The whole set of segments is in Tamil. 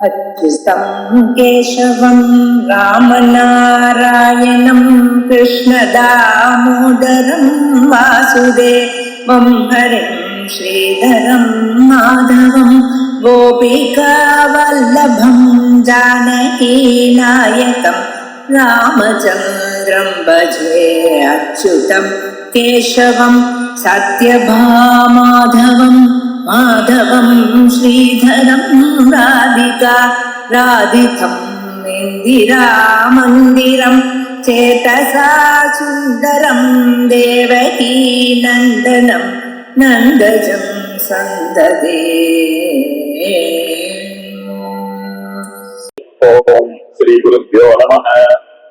अच्युतं केशवं रामनारायणं कृष्णदामोदरं वासुदेवं हरिं श्रीधरं माधवं गोपिकावल्लभं जानकीनायकं रामचन्द्रं भजे अच्युतं केशवं सत्यभामाधवं माधवं श्रीधरं राधिका राधितं इन्दिरामन्दिरं चेतसा सुन्दरं देवकी नन्दनं नन्दजं सन्ददे। ओम श्री गुरुभ्यो नमः।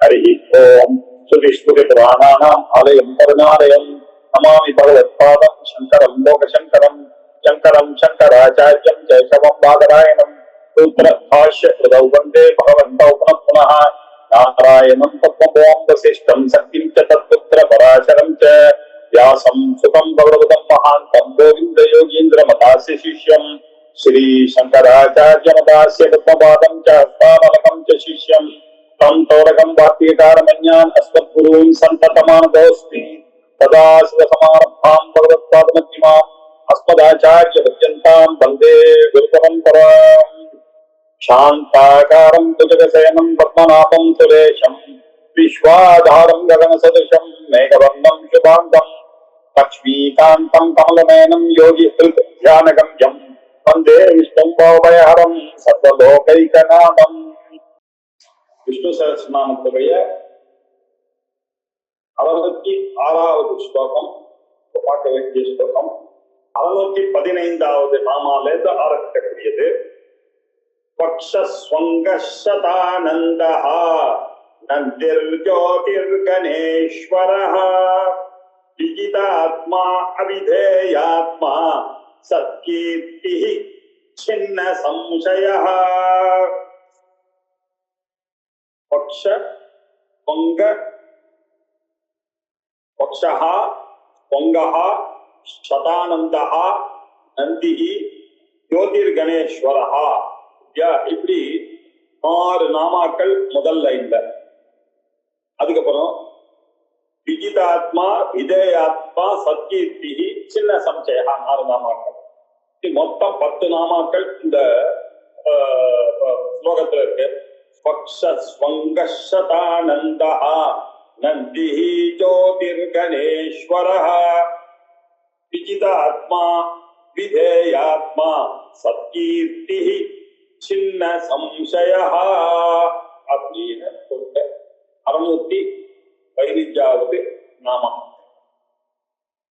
हरि ओम श्रुति पुराणानाम् आलयं करुणालयं नमामि भगवत्पादं शंकरं लोकशंकरं शंकरं शंकराचार्यं केशवं बादरायणं सूत्रभाष्य कृतौ वन्दे भगवन्तौ पुनः पुनः नारायणं तत्त्वं वसिष्ठं शक्तिं च तत्पुत्र पराशरं च व्यासं सुतं भगवतं महान्तं गोविन्दयोगीन्द्रमतास्य शिष्यं श्री शंकराचार्यमदास्य पद्मपादं च हस्तामलकं च शिष्यं तं तोरकं वाक्यकारमन्यान् अस्मद्गुरून् सन्ततमानतोऽस्मि तदा शिवसमारम्भां भगवत्पादमध्यमाम् अस्मदाचार्यपर्यन्तां वन्दे गुरुपरम्पराम् शान्ताकारं भुजगशयनं पद्मनाभं सुरेशं विश्वाधारं गगनसदृशं मेघवर्णं शुभाङ्गं लक्ष्मीकान्तं कमलनयनं योगिहृद्ध्यानगम्यं वन्दे विष्णुं भवभयहरं सर्वलोकैकनाथं। विष्णु सहस्रनामत्तुடைய 66வது ஸ்லோகம் பார்க்க வேண்டிய ஸ்லோகம். 615வது நாமாலேருந்து ஆரம்பிக்கக்கூடியது. பக்ஷஸ்வங்கஷதானந்தஹ நந்திர்ஜோதிர்கணேஸ்வரஹ விஜிதாத்மா அவிதேயாத்மா சத்கீர்த்திஹ சின்ன சம்சயஹ. பக்ஷ ஸ்வங்க பக்ஷஹ ஸ்வங்கஹ சதானந்தஹ நந்திஹி ஜோதிர்கணேஸ்வரஹ. இப்படி 6 நாமாக்கள் முதல் லைன்ல. அதுக்கப்புறம் விஜிதாத்மா விதேயாத்மா சத்கீர்த்தி சின்ன சம்சயா 6 நாமாக்கள். மொத்தம் 10 நாமாக்கள் இந்த ஸ்லோகத்துல இருக்கு. பக்ஷஸ்வங்கஷதானந்தஹ நந்திஹி ஜோதிர்கணேஸ்வரஹ விஜிதாத்மா விதேயாத்மா சத்கீர்த்திஹி சின்ன சம்சயா அப்படின்னு சொல்லிட்டு 615வது நாமம்.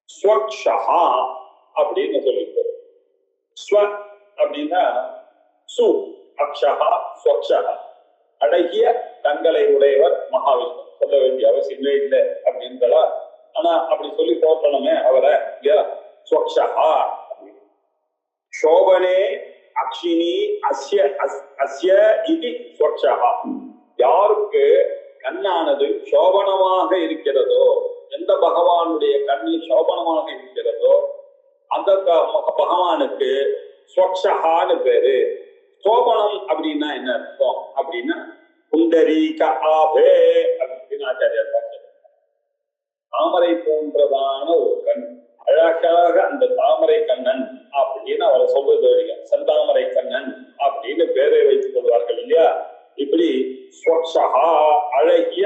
ஸ்வக்ஷஹா அப்படின்னு சொல்லிட்டு, ஸ்வ அப்படின்னா சு அக்ஷஹா ஸ்வக்ஷஹா அழகிய கண்களை உடையவர் மகாவிஷ்ணு. சொல்ல வேண்டிய அவசியமே இல்லை அப்படின்றா, ஆனா அப்படி சொல்லி போற்றணுமே அவரை இல்லையா. ஸ்வக்ஷஹா சோபனே அக்ஷினி அஸ்ய அஸ்ய இது ஸ்வக்ஷஹா. யாருக்கு கண்ணானது சோபனமாக இருக்கிறதோ, எந்த பகவானுடைய கண்ணு சோபனமாக இருக்கிறதோ அந்த பகவானுக்கு ஸ்வக்ஷஹான்னு பேரு. சோபனம் அப்படின்னா என்ன அர்த்தம் அப்படின்னா புண்டரீக ஆபே அப்படின்னு ஆச்சாரியார் பார்க்கிறார். தாமரை போன்றதான ஒரு கண், அழகாக அந்த தாமரை கண்ணன் அப்படின்னு அவரை சொல்றது. செந்தாமரை கண்ணன் அப்படின்னு பேரை வைத்துக் கொள்வார்கள் இல்லையா. இப்படி ஸ்வக்ஷஹா அழகிய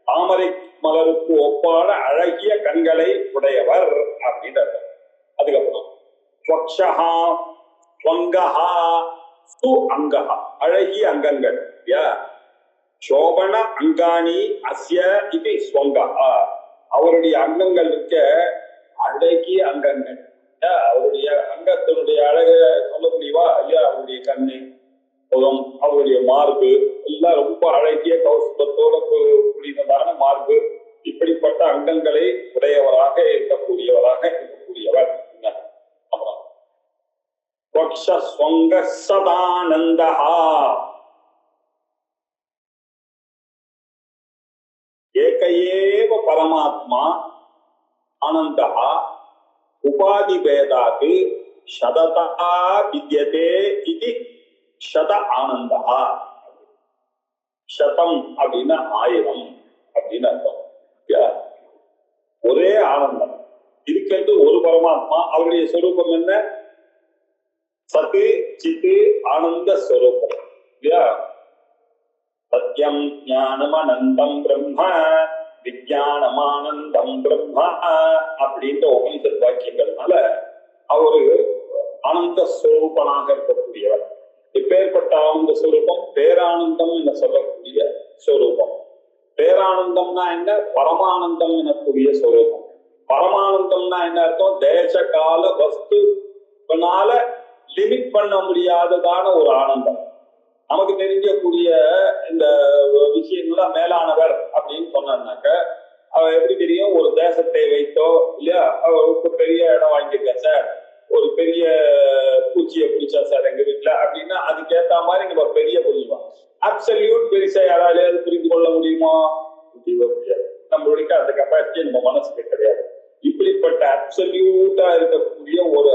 தாமரை மலருக்கு ஒப்பான அழகிய கண்களை உடையவர் அப்படின்றது. அதுக்கப்புறம் ஸ்வக்ஷஹா ஸ்வங்கஹா சு அங்கஹா அழகிய அங்கங்கள் இல்லையா. சோபன அங்காணி அஸ்ய இது ஸ்வங்கஹா. அவருடைய அங்கங்கள் இருக்க அழகிய அங்கங்கள். அவருடைய அங்கத்தினுடைய அழக சொல்ல முடியுவா ஐயா. அவருடைய கண்ணு, முகம், அவருடைய மார்பு எல்லாம் ரொம்ப அழகிய கௌசலத்தோட கூடியதான மார்பு. இப்படிப்பட்ட அங்கங்களை உடையவராக இருக்கக்கூடியவர். அப்புறம் பக்ஷஸ்வங்கஷதானந்தஹ ஏகையேவ பரமாத்மா ஆனந்தஹ உபாதி பேதாத் சததா வித்யதே இதி சத ஆனந்தா. சதம் அப்படின்னா 1000 அப்படின்னு அர்த்தம். ஒரே ஆனந்தம் இருக்கிறது ஒரு பரமாத்மா. அவருடைய ஸ்வரூபம் என்ன? சத்து சித்து ஆனந்த ஸ்வரூபம் இல்லையா? சத்யம் ஞானம் அனந்தம் பிரம்ம விஞ்ஞானமானந்தம் பிரம்ம அப்படின்ற உபனிஷத் வாக்கியங்கள்னால அவரு ஆனந்த ஸ்வரூபனாக இருக்கக்கூடியவர். இப்பேற்பட்ட ஆனந்த ஸ்வரூபம் பேரானந்தம் என சொல்லக்கூடிய ஸ்வரூபம். பேரானந்தம்னா என்ன? பரமானந்தம் எனக்கூடிய ஸ்வரூபம். பரமானந்தம்னா என்ன அர்த்தம்? தேச கால வஸ்துனால லிமிட் பண்ண முடியாததான ஒரு ஆனந்தம். நமக்கு தெரிஞ்சக்கூடிய இந்த விஷயங்கள்லாம் மேலானவர் அப்படின்னு சொன்னாக்க அவ எப்படி தெரியும்? ஒரு தேசத்தை வைத்தோ இல்லையா, அவருக்கு பெரிய இடம் வாங்கியிருக்கேன் சார், ஒரு பெரிய பூச்சியை பிடிச்சா சார் எங்க வீட்டுல அப்படின்னா அதுக்கேற்ற மாதிரி நம்ம பெரிய புரிஞ்சுவோம். அப்சல்யூட் பெருசா யாராலையாவது புரிந்து கொள்ள முடியுமா? முடியாது. நம்மளுடைய அந்த கெப்பாசிட்டி நம்ம மனசுக்கு கிடையாது. இப்படிப்பட்ட அப்சல்யூட்டா இருக்கக்கூடிய ஒரு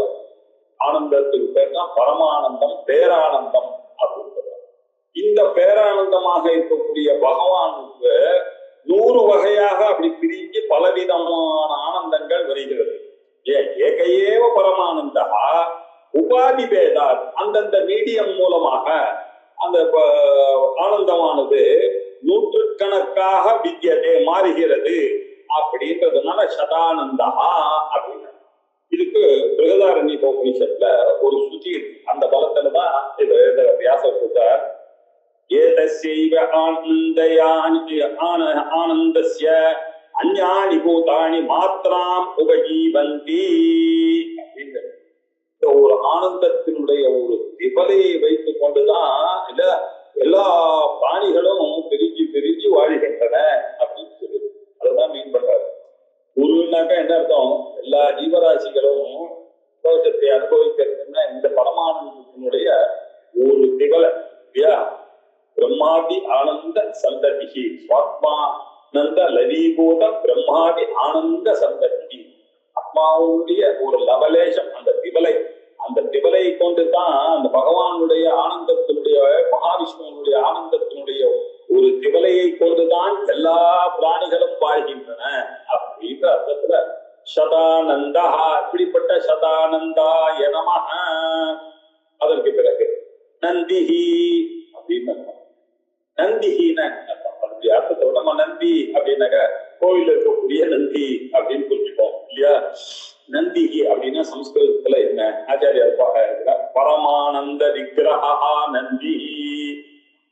ஆனந்தத்துக்கு பேர் தான் பரமானந்தம், பேரானந்தம் அப்படின்னு சொல்றாங்க. இந்த பேரானந்தமாக இருக்கக்கூடிய பகவானுக்கு 100 வகையாக அப்படி பிரிஞ்சு பலவிதமான ஆனந்தங்கள் வருகிறது. ஏகையேவ பரமானந்தா உபாதி பேதார். அந்தந்த மீடியம் மூலமாக அந்த ஆனந்தமானது நூற்றுக்கணக்காக வித்தியதே மாறுகிறது அப்படின்றதுனால சதானந்தா அப்படின்னு. இதுக்கு பிருகதாரண்ய உபனிஷத்துல ஒரு சுத்தி இருக்கு. அந்த பலத்துலதான் வியாசர் சொல்றார், ஏதஸ்யைவ ஆனந்தஸ்ய அஞ்ஞானி பூதானி மாத்ராம் உபஜீவந்தி அப்படின்னு. இந்த ஒரு ஆனந்தத்தினுடைய ஒரு திபலையை வைத்துக் கொண்டுதான் இல்ல எல்லா பிராணிகளும் பிரிஞ்சு பிரிஞ்சு வாழ்கின்றன அப்படின்னு சொல்லி அதுதான் மீன் பண்றாரு. குருனாக்கா என்ன அர்த்தம்? எல்லா ஜீவராசிகளும் சந்தோஷத்தை அனுபவிக்கிறதுன்னா இந்த பரமானந்தத்தினுடைய ஒரு திபலை இல்லையா? பிரம்மாதி ஆனந்த சந்ததி சுவாத்மானந்த லவீபூத பிரம்மாதி ஆனந்த சந்ததி. ஆத்மாவுடைய ஒரு லவலேசம், அந்த திபலை, அந்த திபலையை கொண்டுதான் அந்த பகவானுடைய ஆனந்தத்தினுடைய மகாவிஷ்ணுவனுடைய ஆனந்தத்தினுடைய ஒரு திவலையை கொண்டுதான் எல்லா பிராணிகளும் வாழ்கின்றன அப்படின்ற அர்த்தத்துல சதானந்தா. இப்படிப்பட்ட சதானந்தா நமஹ. அதற்கு பிறகு நந்திஹி அப்படின்னு நந்திஹின்னு அர்த்தத்தோட நம்ம நந்தி அப்படின்னாக்க கோவில் இருக்கக்கூடிய நந்தி அப்படின்னு புரிஞ்சுப்போம் இல்லையா? நந்திஹி அப்படின்னா சம்ஸ்கிருதத்துல என்ன? ஆச்சாரியா பரமானந்த விக்கிரகா நந்தி.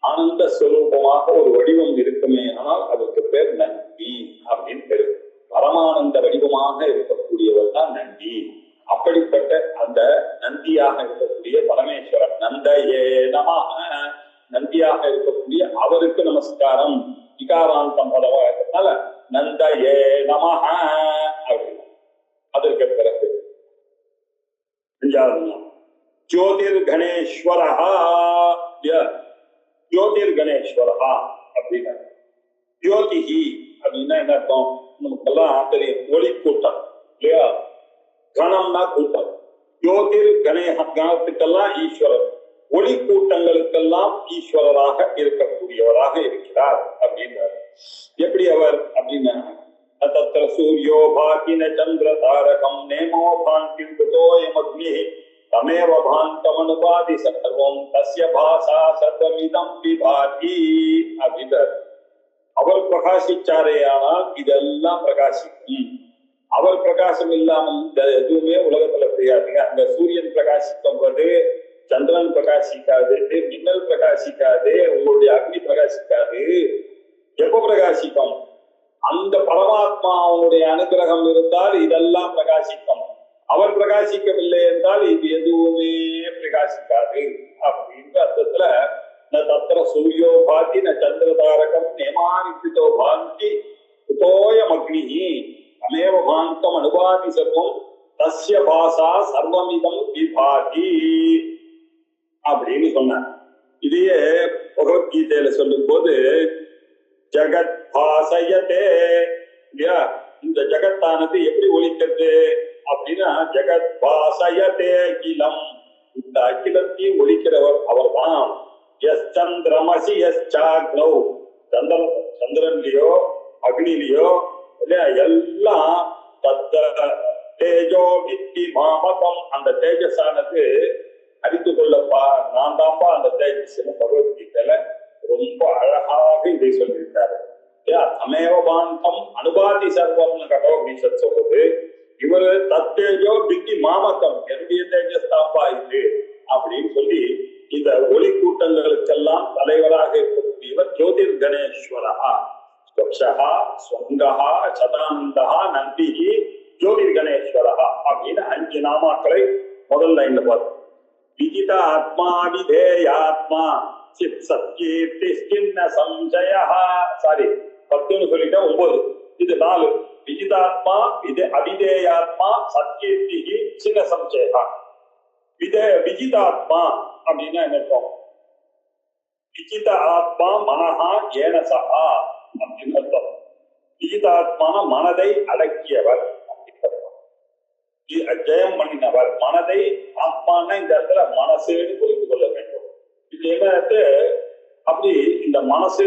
ஆனந்த ஸ்வரூபமாக ஒரு வடிவம் இருக்குமே ஆனால் அதுக்கு பேர் நந்தி அப்படின்னு பேரு. பரமானந்த வடிவமாக இருக்கக்கூடியவர் தான் நந்தி. அப்படிப்பட்ட அந்த நந்தியாக இருக்கக்கூடிய பரமேஸ்வரன் நந்தையே நமஹ. நந்தியாக இருக்கக்கூடிய அவருக்கு நமஸ்காரம். விகாராந்தம் பதவா இருக்கிறதுனால நந்தையே நமஹ அப்படின்னு. அதற்கு பிறகு ஜோதிர் கணேஸ்வரஹா. ஜோதிர் கணேஸ்வரஹா அப்படின்னா ஜோதிஹி அப்படின்னா என்ன அர்த்தம்? நமக்கெல்லாம் தெரியும், ஒளி கூட்டம் இல்லையா? கணம்னா கூட்டம். ஜோதிர் கணத்துக்கெல்லாம் ஈஸ்வரர், ஒளி கூட்டங்களுக்கெல்லாம் ஈஸ்வரராக இருக்கக்கூடியவராக இருக்கிறார் அப்படின்றார். எப்படி அவர் அப்படின்னா தத்ர சூரியோ பாகின சந்திர தாரகம் நேமோ பாந்தி குதோயமக்னி தமேவ பாந்தமனுபாதி சர்வம் தஸ்ய பாசா சர்வமிதம் விபாதி அப்படின்றார். அவர் பிரகாசிச்சாரே ஆனால் இதெல்லாம் பிரகாசிக்கும். அவர் பிரகாசம் இல்லாமல் எதுவுமே உலகத்துல தெரியாதுங்க. அந்த சூரியன் பிரகாசிக்கும்போது சந்திரன் பிரகாசிக்காது, மின்னல் பிரகாசிக்காது, உங்களுடைய அக்னி பிரகாசிக்காது. எப்ப பிரகாசிக்கும்? அந்த பரமாத்மாவுடைய அனுகிரகம் இருந்தால் இதெல்லாம் பிரகாசிக்கும். அவர் பிரகாசிக்கவில்லை என்றால் இது எதுவுமே பிரகாசிக்காது அப்படின்ற அர்த்தத்துல தத்திர சூரியோ பாதி ந சந்திர தாரகம் நேமானிப்பிதோ பாந்தி குதோயம் அக்னி அமேவ பாந்தம் அனுபாதி சர்வம் தஸ்ய பாசா சர்வமிதம் விபாதி அப்படின்னு சொன்னார். இதையே பகவத்கீதையில சொல்லும் போது ஜகத் பாசயதே இல்லையா? இந்த ஜகத்தானது எப்படி ஒழிக்கிறது அப்படின்னா ஜகத் பாசயதே கிலம் இந்த அகிலத்தையும் ஒழிக்கிறவர் அவர்தான். எஸ் சந்திரமசி எஸ் சாக்னோ, சந்திரன்லயோ அக்னிலையோ இல்லையா எல்லாம் தேஜோ வித்தி மாமகம், அந்த தேஜஸானது அறிந்து கொள்ளப்பா நான் தான்ப்பா அந்த தேஜஸ் பகவத்கீதையில ரொம்ப அழகாக இதை சொல்லியிருக்காரு. தமேவபாந்தம் அனுபாதி சர்வம்னு கடவுபீஷத் சொல்றது. இவரு தத்தேஜோ வித்தி மாமகம், என்னுடைய தேஜஸ் தான்ப்பா இது அப்படின்னு சொல்லி இந்த ஒளி கூட்டங்களுக்கெல்லாம் தலைவராக இருக்கக்கூடியவர் ஜோதிர் கணேஸ்வரா. ஸ்வக்ஷா ஸ்வங்கா சதானந்தா நந்திகி ஜோதிர் கணேஸ்வரா அப்படின்னு 5 நாமாக்களை முதல் லைன்ல பார்த்தோம். விஜிதா ஆத்மா விதேயாத்மா சித் சத்கீர்த்தி ஸ்கின்ன சம்சயா, சாரி 10ன்னு சொல்லிட்டேன், 9 இது 4. விஜிதாத்மா அவிதேயாத்மா சத்கீர்த்தி சின்ன சம்சயா. விஜிதாத்மா அப்படின்னா என்ன அர்த்தம்? விஜித ஆத்மா மனஹா ஏனசா அப்படின்னு அர்த்தம். விஜிதாத்மான மனதை அடக்கியவர், ஜெயம் பண்ணினவர். மனதை ஆத்மானா இந்த இடத்துல மனசுன்னு புரிந்து கொள்ள வேண்டும். இது என்ன அப்படி இந்த மனசு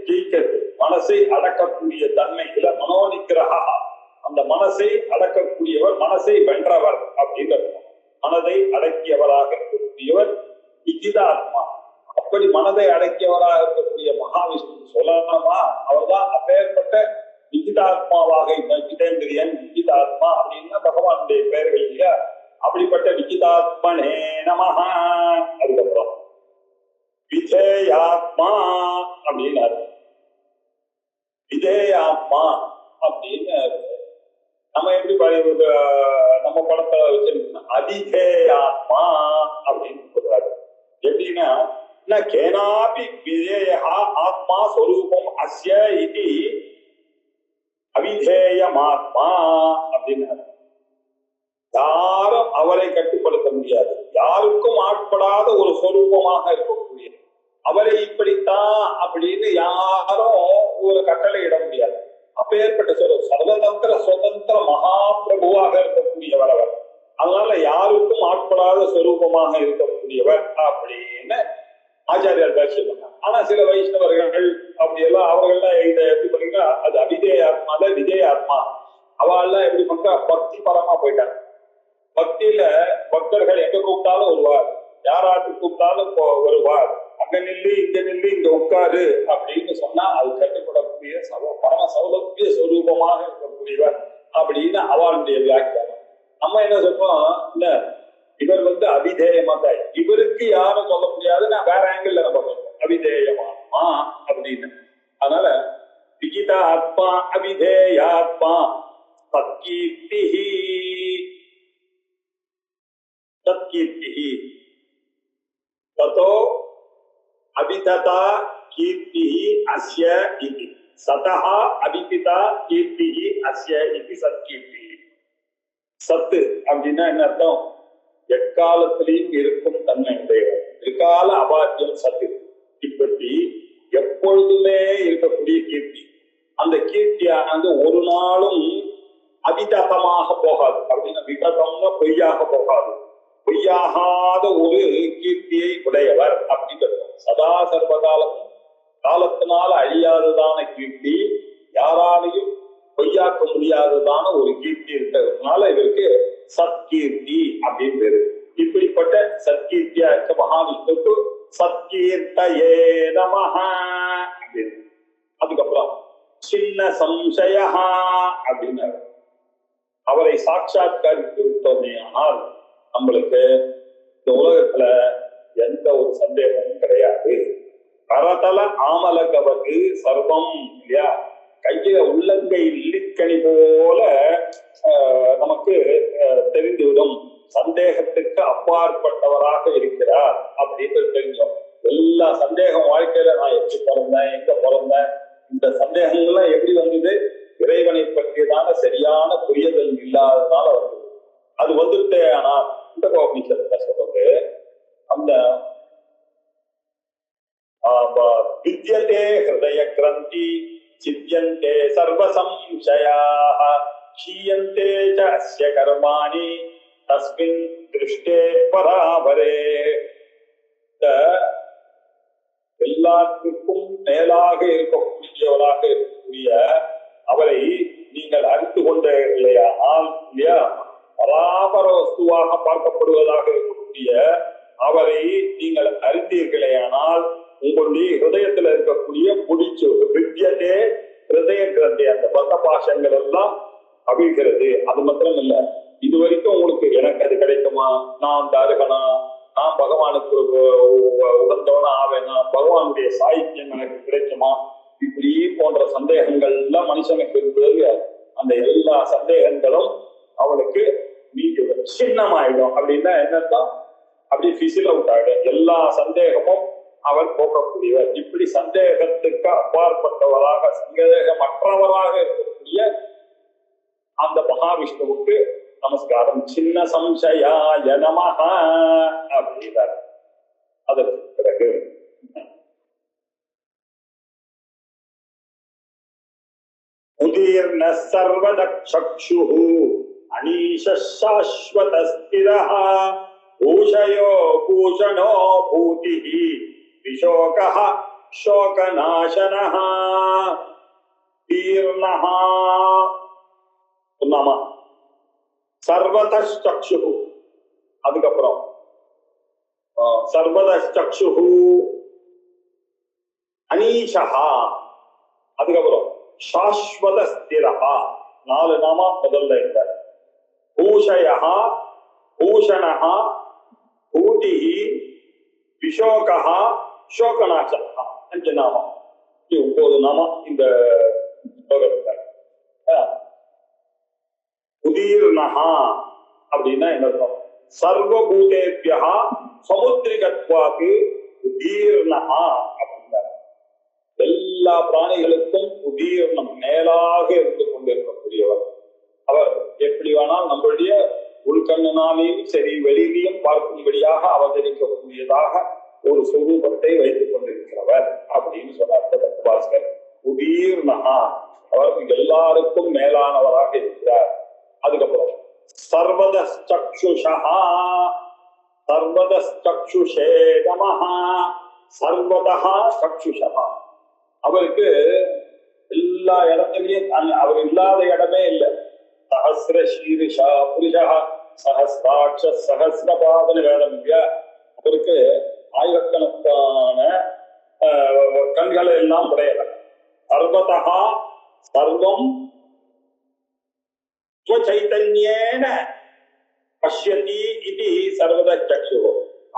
ஜெயிக்கிறது, மனசை அடக்கக்கூடிய தன்மை இல்ல மனோநிகிரகா, அந்த மனசை அடக்கக்கூடியவர், மனசை வென்றவர் அப்படின்னு மனதை அடக்கியவராக இருக்கக்கூடியவர் விஜிதாத்மா. அப்படி மனதை அடக்கியவராக இருக்கக்கூடிய மகாவிஷ்ணு சொல்லணுமா, அவர்தான் அப்பேற்பட்ட விஜிதாத்மாவாக ஜிதேந்திரியன் விஜிதாத்மா அப்படின்னா பகவானுடைய பெயர்கள் இல்லையா. அப்படிப்பட்ட விஜிதாத்மனே நமஹா. அதுக்கப்புறம் விஜயாத்மா அப்படின்னாரு. விஜயாத்மா அப்படின்னு நம்ம எப்படி நம்ம படத்தை வச்சிருக்கோம், அதிதேயாத்மா அப்படின்னு சொல்றாரு. எப்படின்னா கேனாபி விஜயா ஆத்மா ஸ்வரூபம் அஸ்ய இது அவிதேயமாத்மா அப்படின்னாரு. யாரும் அவரை கட்டுப்படுத்த முடியாது, யாருக்கும் ஆட்படாத ஒரு சொரூபமாக இருக்கக்கூடிய அவரை இப்படித்தான் அப்படின்னு யாரும் ஒரு கட்டளை இட முடியாது. அப்பேற்பட்ட சர்வதந்திர சுதந்திர மகாபிரபுவாக இருக்கக்கூடியவர் அவர். அதனால யாருக்கும் ஆட்படாத சொரூபமாக இருக்கக்கூடியவர் அப்படின்னு ஆச்சாரியார் பேசி பண்ணாங்க. ஆனா சில வைஷ்ணவர்கள் அப்படி எல்லாம் அவர்கள்லாம் இதை எப்படி பண்ணீங்கன்னா அது அவிதேயாத்மா தான் விஜயாத்மா. அவெல்லாம் எப்படி பண்றா, பக்தி பரமா போயிட்டாங்க. பக்தியில பக்தர்கள் எங்க கூப்பிட்டாலும் வருவார், யாராட்டு கூப்பிட்டாலும் வருவார், அங்க நில்லு இங்க நில்லு இங்க உட்காரு அப்படின்னு சொன்னா அது கட்டுப்படக்கூடிய பரம சௌலபிய ஸ்வரூபமாக இருக்கக்கூடியவர் அப்படின்னு அவளுடைய வியாக்கியானம். நம்ம என்ன சொல்றோம், இல்ல இவர் அவிதேயமா தான், இவருக்கு யாரும் சொல்ல முடியாது, நான் வேற ஆங்கிள் நம்ம சொல்றோம் அவிதேயமாத்மா அப்படின்னு. அதனால விஜிதா ஆத்மா அவிதேயாத்மா சத்கீர்த்தி சத்கீர்த்தி ததோ அபிததா கீர்த்தி அஸ்ய இதி சதஹ அபிதிதா கீர்த்தி அஸ்ய இதி சத்கீர்த்தி. சத்து அப்படின்னா என்ன அர்த்தம்? எக்காலத்திலையும் இருக்கும் தன்மை உடையவர், எக்கால அபாத்தியம் சத்து. இப்படி எப்பொழுதுமே இருக்கக்கூடிய கீர்த்தி. அந்த கீர்த்தியானது ஒரு நாளும் அபிததமாக போகாது. அப்படின்னா விகதம்னா பொய்யாக போகாது, பொய்யாகாத ஒரு கீர்த்தியை உடையவர் அப்படின்னு. சதா சர்வகாலமும் காலத்தினால அழியாததான கீர்த்தி, யாராலையும் பொய்யாக்க முடியாததான ஒரு கீர்த்தி இருக்கிறதுனால இவருக்கு சத்கீர்த்தி அப்படின்னு பேரு. இப்படிப்பட்ட சத்கீர்த்தியா இருக்க மகாவிஷ்ணுக்கு சத்கீர்த்தயே நமஹ அப்படின்னு. அதுக்கப்புறம் சின்ன சம்சயா அப்படின்னு அவரை சாட்சாத்கரித்து விட்டோமே ஆனால் நம்மளுக்கு இந்த உலகத்துல எந்த ஒரு சந்தேகமும் கிடையாது. கரதல ஆமலகவது சர்வம் இல்லையா, கையில உள்ளங்கை இல்லிக்கணி போல நமக்கு தெரிந்துவிடும். சந்தேகத்துக்கு அப்பாற்பட்டவராக இருக்கிறார் அப்படின்னு தெரிஞ்சோம். எல்லா சந்தேகம் வாழ்க்கையில நான் எப்படி பிறந்தேன், எங்க பிறந்தேன், இந்த சந்தேகங்கள்லாம் எப்படி வந்தது? இறைவனை பற்றியதான சரியான புரிதல் இல்லாததுனால வந்தது. அது வந்துட்டே ஆனா இந்த கோபீஷத்தை சொல்றது அந்த வித்யதே ஹிருதய கிரந்தி சித்யந்தே சர்வ சம்சயாஹ க்ஷீயந்தே ச அஸ்ய கர்மாணி தஸ்மின் திருஷ்டே பராபரே. எல்லாத்துக்கும் மேலாக இருக்கக்கூடியவராக இருக்கக்கூடிய அவரை நீங்கள் அறிந்து கொண்ட இல்லையானால் இல்லையா, பராபர வஸ்துவாக பார்க்கப்படுவதாக இருக்கக்கூடிய அவரை நீங்கள் அறிந்தீர்களேயானால் உங்களுடைய ஹிருதயத்துல இருக்கக்கூடிய முடிச்சு வித்தியதே ஹிருதய கிரந்தி, அந்த பந்த பாஷங்கள் எல்லாம் அவிழ்கிறது. அது மாத்திரம் இல்ல, இது வரைக்கும் உங்களுக்கு எனக்கு அது கிடைக்குமா, நான் தருகனா, நான் பகவானுக்கு உகந்தவனா ஆவேனா, பகவானுடைய சாகித்யம் எனக்கு கிடைக்குமா, இப்படி போன்ற சந்தேகங்கள் எல்லாம் மனுஷனுக்கு இருக்கிறது. அந்த எல்லா சந்தேகங்களும் அவனுக்கு நீங்க சின்னமாயிடும். அப்படின்னா என்னதான் அப்படி பிசில் அவுட் ஆயிடும். எல்லா சந்தேகமும் அவர் போக்கக்கூடியவர். இப்படி சந்தேகத்துக்கு அப்பாற்பட்டவராக சந்தேகமற்றவராக இருக்கக்கூடிய அந்த மகாவிஷ்ணுவுக்கு நமஸ்காரம். சின்ன சம்சயாய நமஹ அப்படின்னார். அதற்கு பிறகு உதீர்ண சர்வதக்ஷுः அனீஷாஸ்வதஸ்திரः பூஷயோ பூஷணோ பூதிः விசோகः சோகநாசனः தீர்ணः. நாம சர்வதக்ஷுः, அதுக்கப்புறம் சர்வதக்ஷுः அனீஷः, அதுக்கப்புறம் சாஸ்வத ஸ்திரஹா. 4 நாமா முதல்ல இருந்தார். பூஷயஹ பூஷணஹ பூதிஹி விசோகஹ சோகநாசனஹ. 5 நாமம். 9 நாமம் இந்த ஸ்லோகத்தில். உதீர்ணஹா அப்படின்னா என்ன அர்த்தம்? சர்வபூதேபியஹ சமுத்திரிகத்வாக்கு உதீர்ணஹா அப்படின்னார். எல்லா பிராணிகளுக்கும் உதீர்ணம் மேலாக இருந்து கொண்டிருக்கக்கூடியவர் அவர். எப்படி வேணால் நம்மளுடைய உள்கண்ணனாலையும் சரி வெளியிலையும் பார்க்கும்படியாக அவதரிக்கக்கூடியதாக ஒரு சுரூபத்தை வைத்துக் கொண்டிருக்கிறவர் அப்படின்னு சொன்னார் பாஸ்கர். உதீர்ணஹா, அவர் எல்லாருக்கும் மேலானவராக இருக்கிறார். அதுக்கப்புறம் சர்வதஸ்சக்ஷுஷஹ சர்வதஸ்சக்ஷுஷே நமஹ சர்வதஹ சக்ஷுஷஹ. அவருக்கு எல்லா இடத்துலயும் அவர் இல்லாத இடமே இல்லை. சஹஸ்ர சீரிஷா புருஷா சஹஸ்ராட்ச சஹஸ்ரபாதன வேதம் இல்லையா, அவருக்கு ஆயிரக்கணக்கான கண்களை எல்லாம் உடையல. சர்வதஹா சர்வம் ஸ்வசைதன்யேன பஷ்யதி இது சர்வதச்சக்ஷு.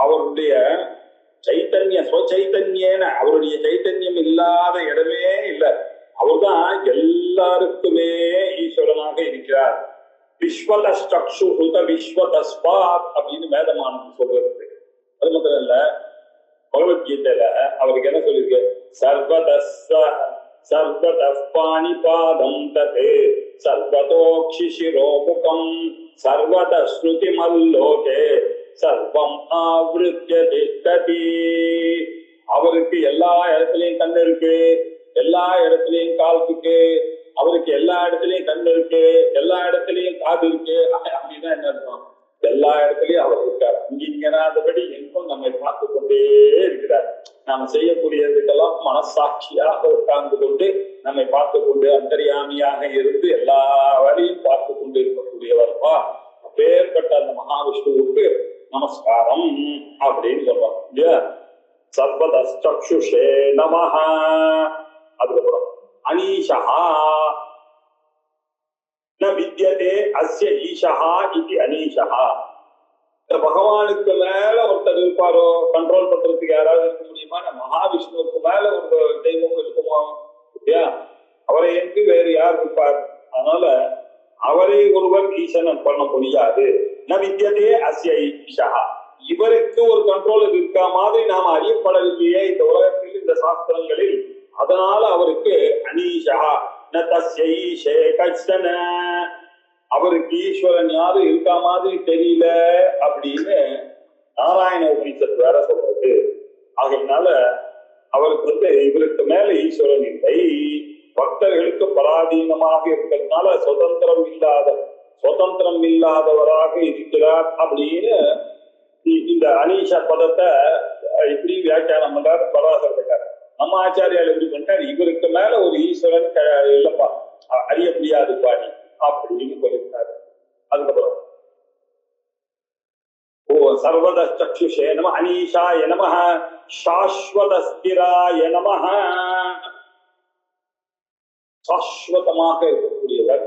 அவருடைய சைத்தன்ய ஸ்வசைதன்யேன, அவருடைய சைத்தன்யம் இல்லாத இடமே இல்லை. அவர்தான் எல்லாருக்குமே ஈஸ்வரனாக இருக்கிறார். விஸ்வதஸ்சக்ஷு ஹுத விஸ்வதஸ்பாத் அப்படின்னு வேதமானது சொல்றது. அது மட்டும் இல்ல, பகவத்கீதையில அவருக்கு என்ன சொல்லிருக்கு? சர்வதஸ் பாணிபாதம் ததே சர்வதோக்ஷிசிரோமுகம் சர்வதஸ்ருதி மல்லோகே சர்வம் ஆவ்ருத்ய திஷ்டதி. அவருக்கு எல்லா இடத்துலயும் கண் இருக்கு, எல்லா இடத்துலயும் கால் இருக்கு, அவருக்கு எல்லா இடத்துலயும் கண் இருக்கு, எல்லா இடத்துலயும் காது இருக்கு. அப்படின்னா என்ன அர்த்தம்? எல்லா இடத்துலயும் அவர் இருக்கார். இங்கனாதபடி எங்கும் நம்மை பார்த்து கொண்டே இருக்கிறார். நாம செய்யக்கூடியதுக்கெல்லாம் மனசாட்சியாக உட்கார்ந்து கொண்டு நம்மை பார்த்து கொண்டு அந்தர்யாமியாக இருந்து எல்லா வழியும் பார்த்து கொண்டு இருக்கக்கூடியவர்ப்பா. அப்பேற்பட்ட அந்த மகாவிஷ்ணுவுக்கு நமஸ்காரம் அப்படின்னு சொல்றோம் இல்லையா. சர்வதஸ்சக்ஷுஷே நமஹ. அதுக்கப்புறம் அனீஷா ந வித்யதே அஸ்ய ஈஷா இது அனீஷா. பகவானுக்கு மேல ஒருத்தர் இருப்பாரோ, கண்ட்ரோல் பண்றதுக்கு யாராவது இருக்க முடியுமா? மகாவிஷ்ணுவுக்கு மேல ஒரு தெய்வம் இருக்குமா இல்லையா? அவரை என்று வேறு யார் இருப்பார்? அதனால அவரை ஒருவர் ஈசனம் பண்ண முடியாது. ந வித்யதே அஸ்ய ஈஷா. இவருக்கு ஒரு கண்ட்ரோல் இருக்க மாதிரி நாம் அறியப்படவில்லையே இந்த உலகத்தில், இந்த சாஸ்திரங்களில். அதனால அவருக்கு அனீஷா ந தஸ்ய ஈஷே கஷ்டன. அவருக்கு ஈஸ்வரன் யாரும் இருக்கா மாதிரி தெரியல அப்படின்னு நாராயண உபனிஷத்து வேற சொல்றது. ஆகையினால அவருக்கு இவருக்கு மேல ஈஸ்வரன் இல்லை. பக்தர்களுக்கு பராதீனமாக இருக்கிறதுனால சுதந்திரம் இல்லாத சுதந்திரம் இல்லாதவராக இருக்கிறார் அப்படின்னு இந்த அனீஷ பதத்தை இப்படி வியாக்கியானம் பண்றார் பராசரப்பட்டார். நம்ம ஆச்சாரியால் எப்படி பண்ணிட்டார், இவருக்கு மேல ஒரு ஈஸ்வரன் இல்லப்பா, அறிய முடியாது பாணி அப்படின்னு சொல்லியிருக்காரு. அதுக்கப்புறம் ஓ சர்வத சக்ஷுஷே நம, அனீஷாய நம, சாஸ்வத ஸ்திராய நம. சாஸ்வதமாக இருக்கக்கூடியவர்,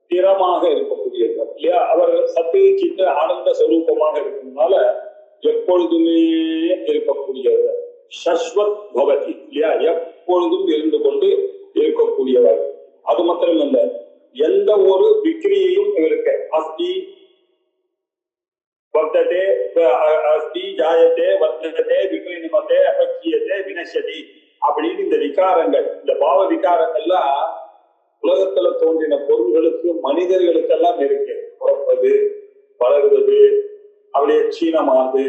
ஸ்திரமாக இருக்கக்கூடியவர் இல்லையா. அவர் சத்து சித்த ஆனந்த ஸ்வரூபமாக இருக்கிறதுனால எப்பொழுதுமே இருக்கக்கூடியவர். சஸ்வத் பவதி இல்லையா, எப்பொழுதும் இருந்து கொண்டு இருக்கக்கூடியவர். அது மாத்திரம் இல்ல, எந்த ஒரு விக்ரியையும் இவருக்கு அஸ்தி வர்த்ததே, அஸ்தி ஜாயத்தே வர்த்ததே விக்ரிநிமத்தே அபக்ஷியத்தே வினஷதி அப்படின்னு இந்த விகாரங்கள், இந்த பாவ விகாரங்கள்லாம் உலகத்துல தோன்றின பொருள்களுக்கு மனிதர்களுக்கெல்லாம் இருக்கு. பிறப்பது, வளர்வது, அப்படியே க்ஷீணமாகுது,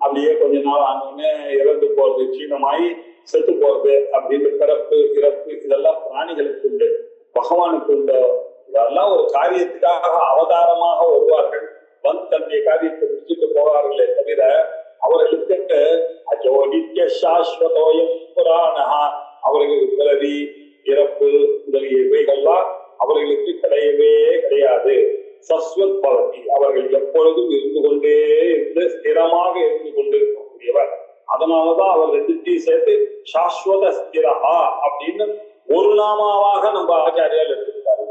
அப்படியே கொஞ்ச நாள் ஆனோடனே இறந்து போறது, க்ஷீணமாயி செத்து போறது அப்படின்னு பிறப்பு இறப்பு இதெல்லாம் பிராணிகளுக்கு உண்டு, பகவானுக்கு உண்டு. இதெல்லாம் ஒரு காரியத்துக்காக அவதாரமாக வருவார்கள், வந்து தன்னுடைய காரியத்தை முடிச்சுட்டு போவார்களே தவிர அவர்களுக்கு அஜோடித்ய சாஸ்வதோயம் புராணா, அவர்களுக்கு பிறவி இறப்பு முதலிய இவைகள்லாம் அவர்களுக்கு கிடையவே கிடையாது. சஸ்வத் பவதி, அவர்கள் எப்பொழுதும் இருந்து கொண்டே இருந்து ஸ்திரமாக இருந்து கொண்டிருக்கக்கூடியவர். அதனாலதான் அவர் ரெண்டுத்தையும் சேர்த்து சாஸ்வத ஸ்திரஹா அப்படின்னு ஒரு நாமாவாக நம்ம ஆச்சாரியால் எடுத்துக்கிட்டாரு.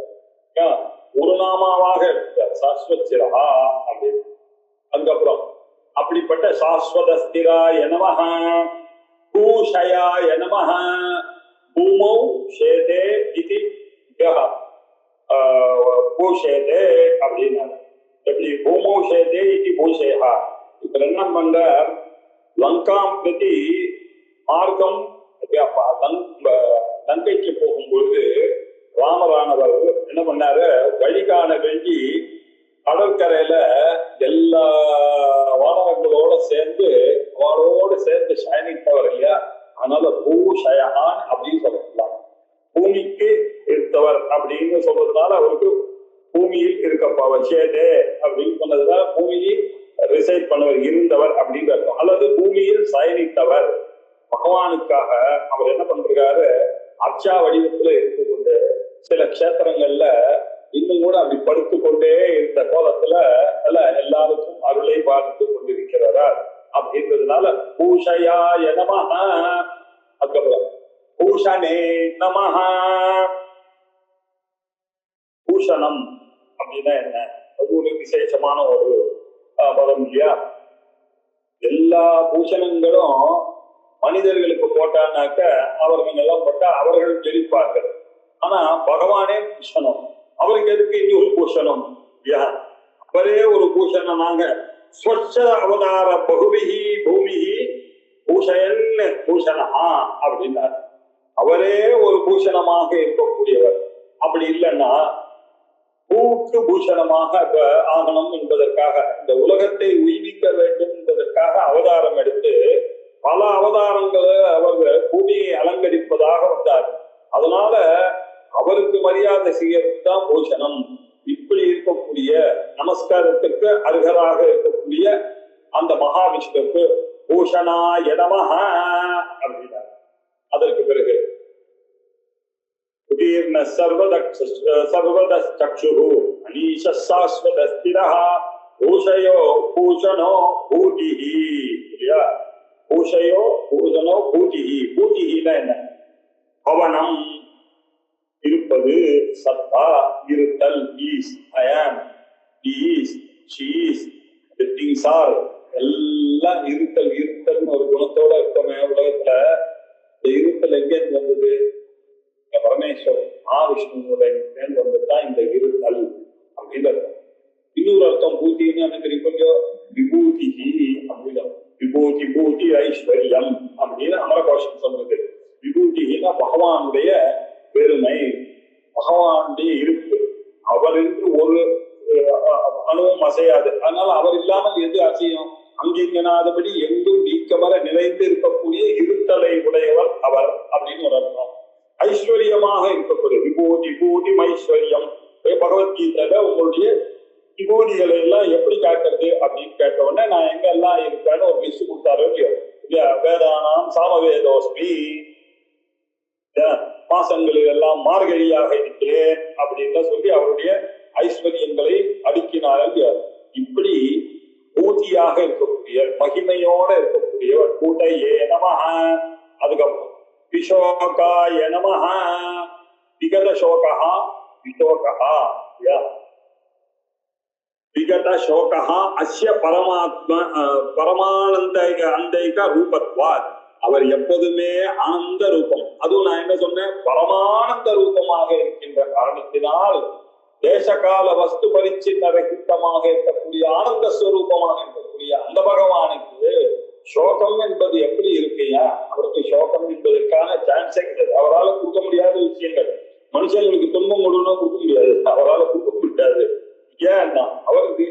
ஒரு நாமாவாக எடுத்துட்டார் சாஸ்வத் ஸ்திரஹா அப்படின்னு. அதுக்கப்புறம் அப்படிப்பட்ட சாஸ்வத ஸ்திராய நமஹ, பூஷயாய நமஹ. பூமௌ சேதே இதி பூஷேதே அப்படின்னாரு. எப்படி பூமௌ சேதே இதி பூஷேஹா. இப்ப என்ன பண்ற, லங்காம் பிரதி மார்க்கம் லங்கைக்கு போகும்பொழுது ராமரானவர் என்ன பண்ணாரு, வழிகாண வேண்டி கடற்கரையில எல்லா வானவங்களோட சேர்ந்து அவரோடு சேர்ந்து சயனித்தவர் இல்லையா. அதனால பூஷயான் அப்படின்னு சொல்லலாம். பூமிக்கு இருந்தவர் அப்படின்னு சொல்றதுனால அவருக்கு பூமியில் இருக்கப்பா வச்சேதே அப்படின்னு சொன்னதுனால பூமியில் ரிசைட் பண்ணவர், இருந்தவர் அப்படின்னு அர்த்தம். அல்லது பூமியில் சயனித்தவர். பகவானுக்காக அவர் என்ன பண்றாரு, அர்ச்சா வடிவத்துல இருந்து கொண்டு சில க்ஷேத்திரங்கள்ல இன்னும் கூட அப்படி படுத்து கொண்டே இருந்த கோலத்துல எல்லாருக்கும் அருளை பார்த்து கொண்டிருக்கிறார் அப்படின்றதுனால பூஷயாய நமஹ. அதுக்கப்புறம் பூஷணே நமஹ. பூஷணம் அப்படின்னா என்ன, அது ஒரு விசேஷமான ஒரு பதம் இல்லையா. எல்லா பூஷணங்களும் மனிதர்களுக்கு போட்டானாக்க அவர்கள் எல்லாம் போட்டா அவர்கள் ஜெயிப்பார்கள். ஆனா பகவானே பூஷணம், அவருக்கு எதுக்கு இங்க ஒரு பூஷணம் இல்லையா. அவரே ஒரு பூஷணனாக ஸ்வச்ச அவதார பகுபிகி பூமிகி பூஷயன் பூஷணா அப்படின்னார். அவரே ஒரு பூஷணமாக இருக்கக்கூடியவர். அப்படி இல்லைன்னா பூக்கு பூஷணமாக ஆகணும் என்பதற்காக, இந்த உலகத்தை உய்விக்க வேண்டும் என்பதற்காக அவதாரம் எடுத்து பல அவதாரங்களை அவர்கள் பூமியை அலங்கரிப்பதாக வந்தார். அதனால அவருக்கு மரியாதை செய்யறதுதான் பூஷணம். இப்படி இருக்கக்கூடிய நமஸ்காரத்திற்கு அருகராக இருக்கக்கூடிய அந்த மகாவிஷ்ணுக்கு பூஷணாய நமஹ அப்படின்னார். அதற்கு பிறகு சர்வத சக்ஷுஹு அனீஷ சாஸ்வத ஸ்திரஹ பூஷயோ பூஷணோ பூதிஹி இல்லையா. பூஷயோ பூஷணோ பூதிஹி. பூதிஹின்னா என்ன, பவனம் இருப்பது, சத்தா இருத்தல், is I am, is she is, the things are, எல்லாம் இருத்தல். இருத்தல்னு ஒரு குணத்தோட இருக்கோமே உலகத்துல. இந்த இருத்தல் எங்கேருந்து வந்தது, பரமேஸ்வரன் மகாவிஷ்ணுவோட வந்துதான் இந்த இருத்தல் அப்படின்னு அர்த்தம். இன்னொரு அர்த்தம் பூத்தின்னு எனக்கு கொஞ்சம் விபூதிஹி அப்படின்னு, விபூதி பூதி ஐஸ்வர்யம் அப்படின்னு அமரகோஷம் சொல்றது. விபூதினா பகவானுடைய பெருமை, பகவானுடைய இருப்பு. அவர் என்று ஒரு அணுவும் அசையாது. அதனால அவர் இல்லாமல் எது அசையும், அங்கிங்கனாதபடி எங்கும் நீக்கமர நிறைந்து இருக்கக்கூடிய இருத்தலை உடையவர் அவர் அப்படின்னு ஒரு அர்த்தம். ஐஸ்வர்யமாக இருக்கக்கூடிய விபூதி பூதி ஐஸ்வர்யம். பகவத்கீதையில உங்களுடைய விபூதிகளை எல்லாம் எப்படி காட்டுறது அப்படின்னு கேட்ட உடனே நான் எங்க எல்லாம் இருப்பேன்னு ஒரு லிஸ்ட் கொடுத்தாரோ இல்லையா, வேதானாம் சாமவேதோஸ்மி, மாசங்களில் எல்லாம் மார்கழியாக இருக்கிறேன் அப்படின்னு சொல்லி அவருடைய ஐஸ்வர்யங்களை அடுக்கினார் இல்லையா. இப்படி பூதியாக இருக்கக்கூடிய மகிமையோட இருக்கக்கூடியவர் கூட்டையே நமஹ. அதுக்கப்புறம் விஷோகாய நமஹ, விகத சோகா விசோகா, விகத சோகா அஸ்ய பரமானந்தைக அந்தைக ரூபத்வாத். அவர் எப்போதுமே ஆனந்த ரூபம். அதுவும் நான் என்ன சொன்னேன், பரமானந்த ரூபமாக இருக்கின்ற காரணத்தினால் தேசகால வஸ்து பரிச்சின்ன ரகிதமாக இருக்கக்கூடிய ஆனந்த ஸ்வரூபமாக இருக்கக்கூடிய அந்த பகவானுக்கு சோகம் என்பது எப்படி இருக்கையா, அவருக்கு சோகம் என்பதற்கான சான்ஸே கிடையாது. அவரால் கொடுக்க முடியாத விஷயங்கள், மனுஷங்களுக்கு துன்பம் கொடுக்கணும் கொடுக்க முடியாது, அவரால் கொடுக்க முடியாது. ஏன்னா அவருக்கு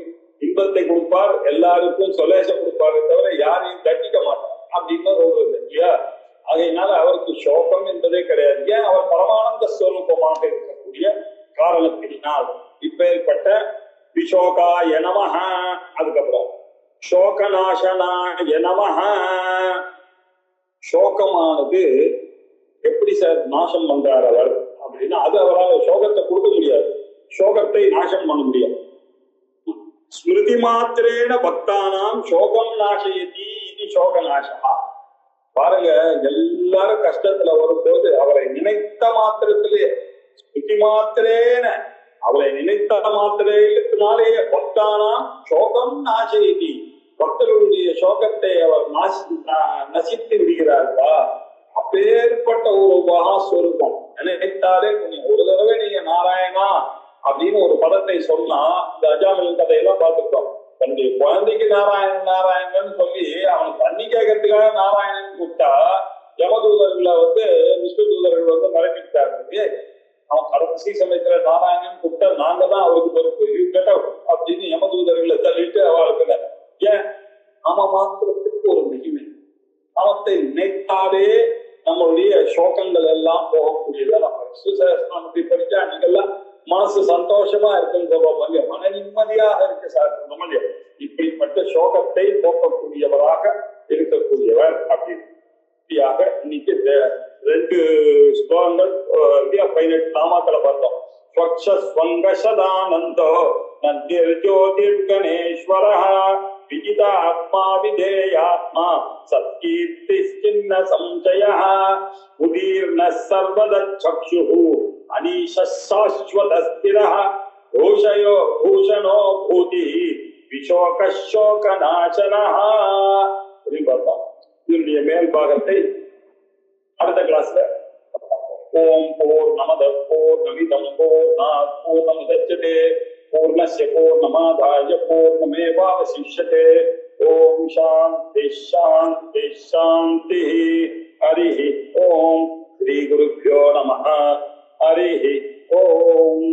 இன்பத்தை கொடுப்பார், எல்லாருக்கும் சொலேசம் கொடுப்பாரு தவிர யாரையும் தட்டிக்க மாட்டார் அப்படின்னு சொல்றது இல்லையா. ஆகையினால அவருக்கு சோகம் என்பதே கிடையாது. ஏன், அவர் பரமானந்த ஸ்வரூபமாக இருக்கக்கூடிய காரணத்தினால். இப்பேற்பட்ட விஷோகாய நமஹ. அதுக்கப்புறம் சோகநாசனாய நமஹ. சோகமானது எப்படி சார் நாசம் பண்றார் அவர் அப்படின்னா, அது அவரால் சோகத்தை கொடுக்க முடியாது, சோகத்தை நாசம் பண்ண முடியாது. ஸ்மிருதி மாத்திரேன பக்தானாம் சோகம் நாசயதி இது சோக நாசா. பாருங்க, எல்லாரும் கஷ்டத்துல வரும்போது அவரை நினைத்த மாத்திரத்திலே, ஸ்மிருதி மாத்திரேன அவரை நினைத்த மாத்திரத்தினாலேயே பக்தானாம் சோகம் நாசயதி, பக்தர்களுடைய சோகத்தை அவர் நசித்து விடுகிறார்களா. அப்பேற்பட்ட ஒரு மகாஸ்வரூபம். நினைத்தாலே ஒரு தடவை நீங்க நாராயணா அப்படின்னு ஒரு பதத்தை சொன்னா, இந்த அஜாமில் கதையெல்லாம் பார்த்துருக்கோம். தன்னுடைய குழந்தைக்கு நாராயணன் நாராயணன் சொல்லி அவனுக்கு தண்ணி கேட்கறதுக்காக நாராயணன் கூப்பிட்டா யமதூதர்களை விஷ்ணு தூதர்கள் மிரட்டிட்டாரு. அவன் கடைசி சமயத்துல நாராயணன் கூப்பிட்டா நாங்க தான் அவருக்கு பொறுப்பு அப்படின்னு யமதூதர்களை தள்ளிட்டு அவளுக்கு ஏன் நாம மாத்திரத்துக்கு ஒரு மகிமை. நாமத்தை நினைத்தாலே நம்மளுடைய சோகங்கள் எல்லாம் போகக்கூடியதா. நம்ம விஷ்ணு படிச்சா நீங்கெல்லாம் மனசு சந்தோஷமா இருக்குன்னு சொல்றோம் இல்லையா, மன நிம்மதியாக இருக்கு சார் இல்லையா. இப்படிப்பட்ட சோகத்தை போக்கக்கூடியவராக இருக்கக்கூடியவர் அப்படின்னு இன்னைக்கு 2 ஸ்லோகங்கள் 18 நாமாக்களை பார்த்தோம். ஸ்வங்கசதானந்தோ நந்திர்ஜோதிர்கணேஸ்வரः விஜிதாத்மா விதேயாத்மா சத்கீர்த்திஸ்சின்ன சம்சயः உதீர்ணः சர்வதச்சக்ஷுः அனீஷः சாஸ்வதஸ்திரः கோஷயோ பூஷணோ பூதிः விஷோகः சோகநாசனः அப்படின்னு பார்த்தோம். இதனுடைய மேல் பாகத்தை அடுத்த கிளாஸ்ல ஓம் பூர்ணமத பூர்ணமிதம் பூர்ணாத் பூர்ணமுதச்யதே பூர்ணஸ்ய பூர்ணமாதாய பூர்ணமேவாவசிஷ்யதே. ஓம் சாந்தி சாந்தி சாந்தி. ஹரிஹி ஓம். ஸ்ரீ குருभ्यो நமः. ஹரிஹி ஓம்.